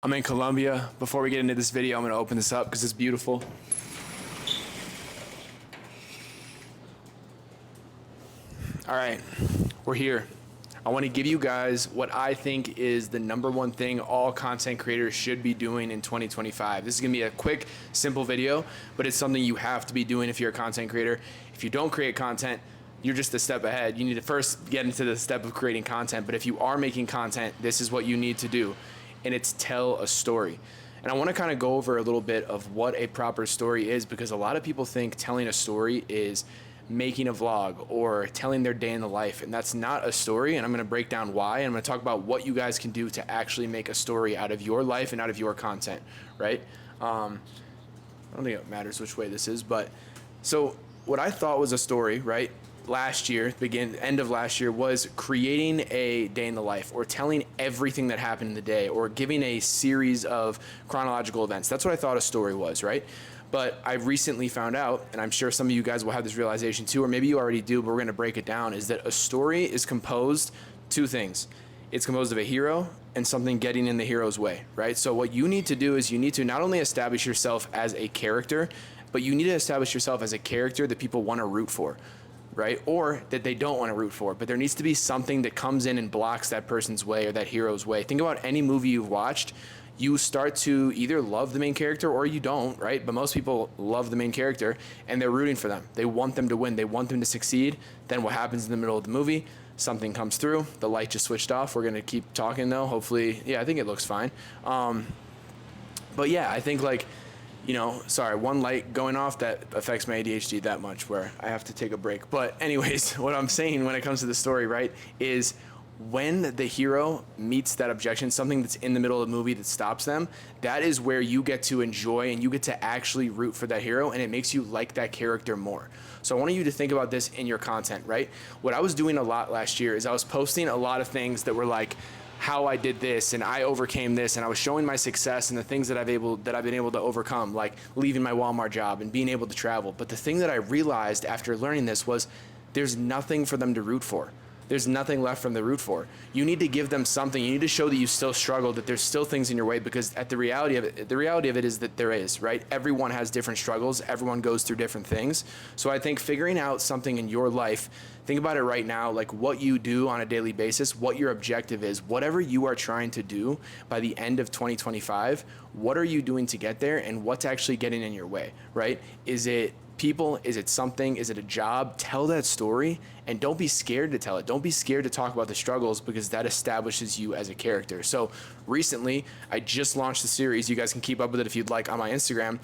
I'm in Colombia. Before we get into this video, I'm going to open this up because it's beautiful. All right, we're here. I want to give you guys what I think is the number one thing all content creators should be doing in 2025. This is going to be a quick, simple video, but it's something you have to be doing if you're a content creator. If you don't create content, you're just a step ahead. You need to first get into the step of creating content, but if you are making content, this is what you need to do, and it's tell a story. And I want to kind of go over a little bit of what a proper story is, because a lot of people think telling a story is making a vlog or telling their day in the life, and that's not a story. And I'm going to break down why, and I'm going to talk about what you guys can do to actually make a story out of your life and out of your content, right? I don't think it matters which way this is, but so what I thought was a story, right, last year, end of last year, was creating a day in the life, or telling everything that happened in the day, or giving a series of chronological events. That's what I thought a story was, right? But I recently found out, and I'm sure some of you guys will have this realization too, or maybe you already do, but we're going to break it down, is that a story is composed two things. It's composed of a hero and something getting in the hero's way, right? So what you need to do is you need to not only establish yourself as a character, but you need to establish yourself as a character that people want to root for, right? Or that they don't want to root for. But there needs to be something that comes in and blocks that person's way or that hero's way. Think about any movie you've watched. You start to either love the main character or you don't, right? But most people love the main character and they're rooting for them. They want them to win. They want them to succeed. Then what happens in the middle of the movie? Something comes through. The light just switched off. We're going to keep talking though. Hopefully, yeah, I think it looks fine. But yeah, I think sorry, one light going off, that affects my ADHD that much where I have to take a break. But anyways, what I'm saying when it comes to the story, right, is when the hero meets that objection, something that's in the middle of the movie that stops them, that is where you get to enjoy and you get to actually root for that hero, and it makes you like that character more. So I want you to think about this in your content, right? What I was doing a lot last year is I was posting a lot of things that were like how I did this and I overcame this, and I was showing my success and the things that I've been able to overcome, like leaving my Walmart job and being able to travel. But the thing that I realized after learning this was there's nothing for them to root for. There's nothing left from the root for. You need to give them something. You need to show that you still struggle, that there's still things in your way, because the reality of it is that there is, right? Everyone has different struggles. Everyone goes through different things. So I think figuring out something in your life, think about it right now, like what you do on a daily basis, what your objective is, whatever you are trying to do by the end of 2025, what are you doing to get there, and what's actually getting in your way, right? Is it people? Is it something? Is it a job? Tell that story, and don't be scared to tell it. Don't be scared to talk about the struggles, because that establishes you as a character. So recently, I just launched the series. You guys can keep up with it if you'd like on my Instagram.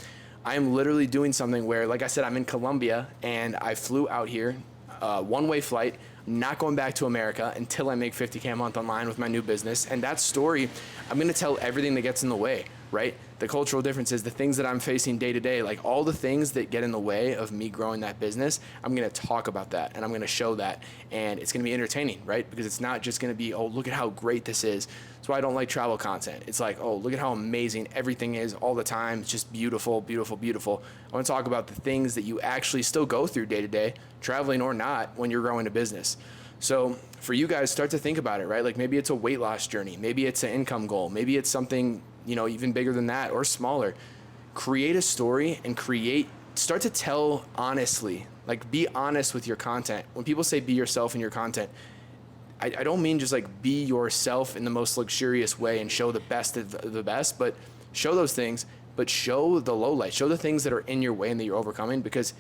I am literally doing something where, like I said, I'm in Colombia and I flew out here, one-way flight, not going back to America until I make 50K a month online with my new business. And that story, I'm going to tell everything that gets in the way, right? The cultural differences, the things that I'm facing day to day, like all the things that get in the way of me growing that business, I'm going to talk about that and I'm going to show that. And it's going to be entertaining, right? Because it's not just going to be, oh, look at how great this is. That's why I don't like travel content. It's like, oh, look at how amazing everything is all the time. It's just beautiful, beautiful, beautiful. I want to talk about the things that you actually still go through day to day, traveling or not, when you're growing a business. So for you guys, start to think about it, right? Like maybe it's a weight loss journey. Maybe it's an income goal. Maybe it's something, even bigger than that or smaller. Create a story and start to tell honestly, like be honest with your content. When people say be yourself in your content, I don't mean just like be yourself in the most luxurious way and show the best of the best, but show those things, but show the low light, show the things that are in your way and that you're overcoming, because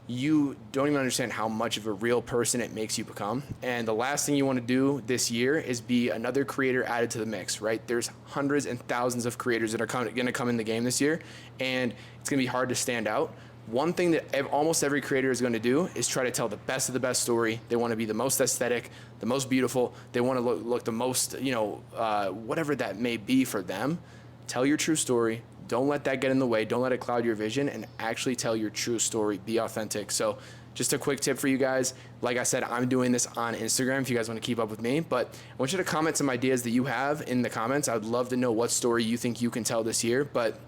you don't even understand how much of a real person it makes you become. And the last thing you want to do this year is be another creator added to the mix, right? There's hundreds and thousands of creators that are going to come in the game this year, and it's going to be hard to stand out. One thing that almost every creator is going to do is try to tell the best of the best story. They want to be the most aesthetic, the most beautiful. They want to look the most, whatever that may be for them. Tell your true story. Don't let that get in the way. Don't let it cloud your vision, and actually tell your true story. Be authentic. So just a quick tip for you guys. Like I said, I'm doing this on Instagram if you guys want to keep up with me, but I want you to comment some ideas that you have in the comments. I'd love to know what story you think you can tell this year. But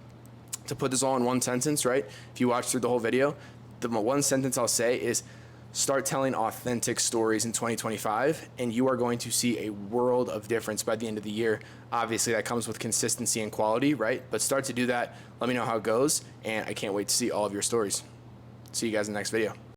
to put this all in one sentence, right? If you watch through the whole video, the one sentence I'll say is start telling authentic stories in 2025, and you are going to see a world of difference by the end of the year. Obviously, that comes with consistency and quality, right? But start to do that. Let me know how it goes, and I can't wait to see all of your stories. See you guys in the next video.